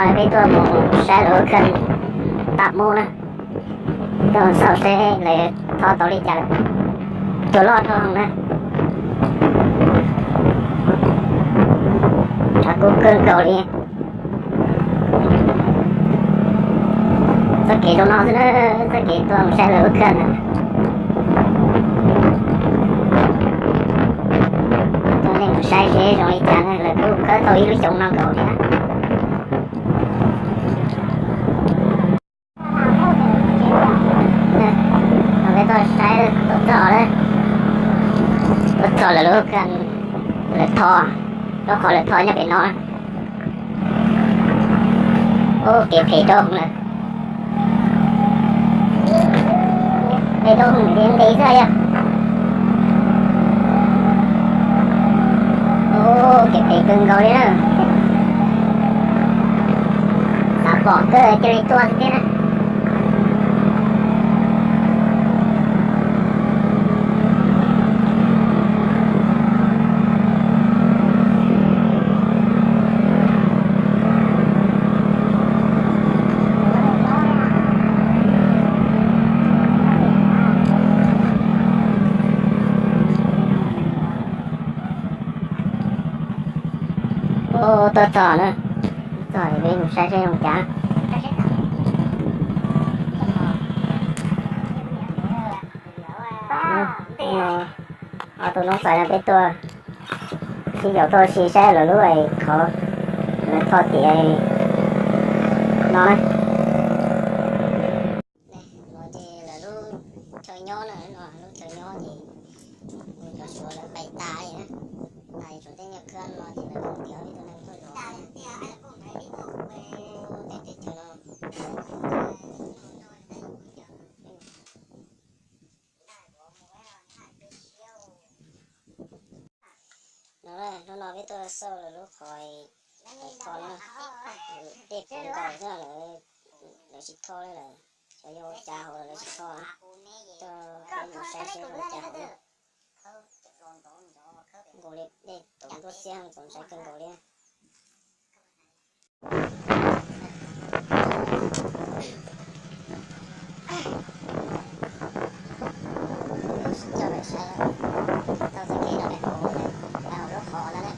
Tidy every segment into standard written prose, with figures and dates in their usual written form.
nói với tôi một xe lửa cần tạm mua nè, tôi sau sẽ lại thọ tôi đi chặt tôi lo cho không nè, aku cơn cầu đi, tôi kể cho nó nữa, tôi kể tôi một xe lửa cần, tôi nên sai xe rồi chẳng là cứ có tôi lúc chồng nó cầu đi á. Tôi sai tôi trò đấy, tôi trò là lúc cần là thò, nó khỏi là thò nhá bị nó, ô kịp thì đâu nè, đây đâu không đến đấy ra ya, ô kịp thì cưng rồi đó, đã bỏ cái tua thế này. Ô tôi trò nữa, rồi bên sai xe không chả, tôi nói phải là bên tôi, khi giờ tôi xì xe là lúc này khó, là thôi thì nói, nói thì là lúc chơi nhỏ nữa, lúc chơi nhỏ thì mình có số là bảy tài nữa, tài số tên nhà cơn mà thì là không thiếu thì tôi làm thôi rồi, để cho nó nó nói với tôi sâu là lúc khỏi con nó tết cũng gọi ra là xịt thôi là cho vô cha hồi là xịt thôi cho cái một xe xe rồi cha hồi gồ liệt đây tổng tôi xem tổng sẽ cần gồ liệt cho phải xe tao sẽ kể nó đẹp hồ này nào rất khó lắm đấy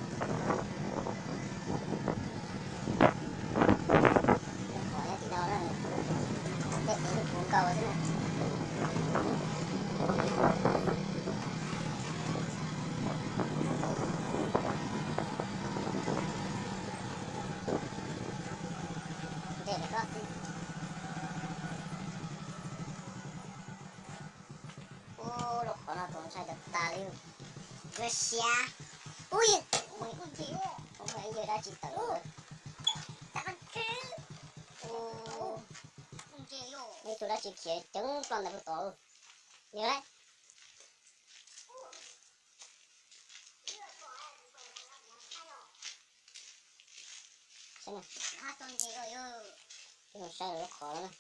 khó nhất thì đâu đó để được cuốn cầu thế này để có ô lúc khó nó cũng sai được ta lưu với xe ui không phải giờ đã chỉ tự đây tôi đã chỉ kể trứng con là tổ nhớ đấy xem nào cái con sai là rất khó lắm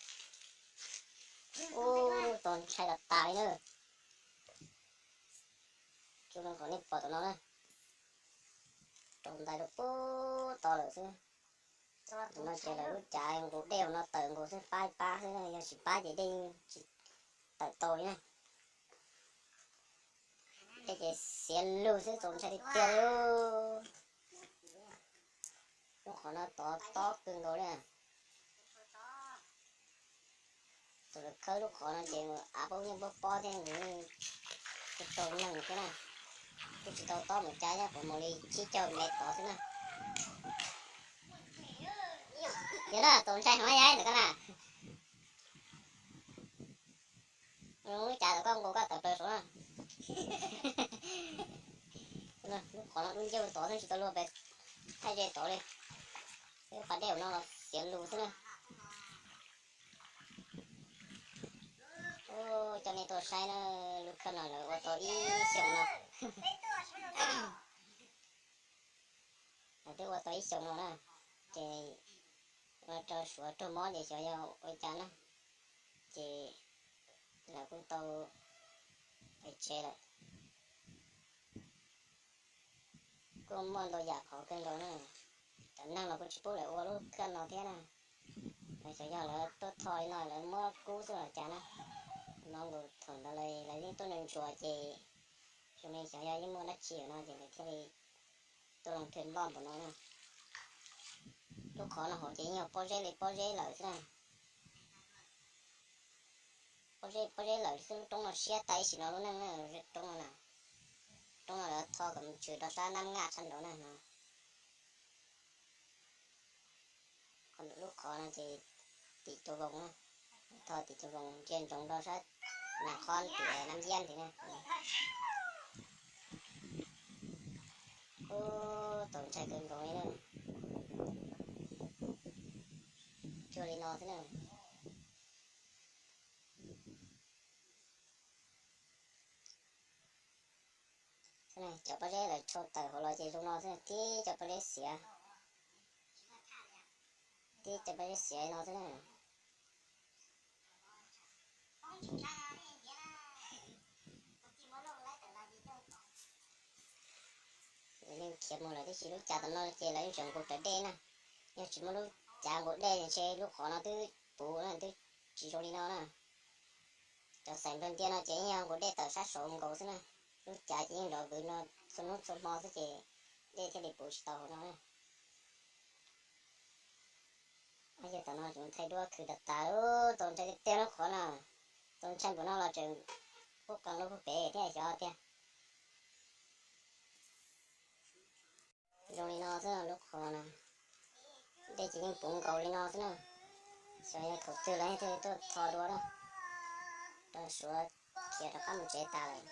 ô toàn sai là tài nữa chúng nó còn đi bỏ tụi nó đây trồng tài được to được chứ tụi nó chơi là lúc chạy cũng đeo nó tự cũng sẽ phai pa thế này chỉ phai để đi chỉ tại tôi này để cái xe lưu sẽ trồng sai đi tiêu nó khó nó to cưng rồi nè tụi nó khơi lúc khó nó chơi áp bao nhiêu bó thế này cái trồng năng cái này cái chỉ to một trái nhá còn một ly chỉ cho mẹ to thế này nhớ đó tụi sai hỏi ai được cái nào nó trả được con cô có tập đời số nào lúc khó nó đúng chưa to thế chỉ tao luôn về thay dây to đi cái phần đeo nó là xiên lù thế này ô cho nên tôi sai nó lúc cần là tôi ý xong nó tôi tôi ý xong nó nè thì cho sửa cho món để cho nhau ôi chán á thì là cũng tôi phải che lại cũng món tôi giặt họ kênh rồi nè năng là bữa chỉ bố lại ô lúc cân nó thế nào này cho do là tôi thôi nói là mua cú rồi là chả nó rồi thằng đó lại những tôi nên chùa chị cho nên cho do những mua đất chiều nó thì lại theo tôi làm thuyền bom của nó nè lúc khó là họ chỉ nhiều po dê lợi thế này po dê lợi trong nó xe tay xí nó luôn nè trong nó là thò cầm chữ đó ra 5 ngàn sẵn đó nè còn lúc khó là chỉ tôi vòng nè thò thì tôi vòng trên trong đó ra là con thì 5 yen thì nè ô tổng chạy cơn rồi nè chưa đi nó thế này thế này cho bao giờ là cho tờ họ nói gì trong nó thế này tí cho bao giờ xỉa tí cho bao giờ xỉa nó thế này nhưng kiếm một là tí chỉ lúc chả tao nói chỉ là những trường cuộc trái đen nè nhưng chỉ một lúc chả cuộc đen thì chơi lúc khó nó tư bố nó tư chỉ cho đi nó nè cho sản phẩm tiền nó chỉ nhau cuộc đen tờ sát số một cầu thế này lúc chả chỉ những đó gửi nó xong lúc xong mò thế chỉ để theo để bố chỉ tàu nó nè bây giờ tao nói chúng thay đua cứ đặt tao tao chạy tiền nó khó nè tao chân của nó là trường quốc càng lúc bé thế này cho tiền rồi nó thế là lúc khó nè đây chỉ những bụng cầu lên nó thế nào rồi khẩu tư lấy thì tôi thò đua đó rồi số kia là các một chế tài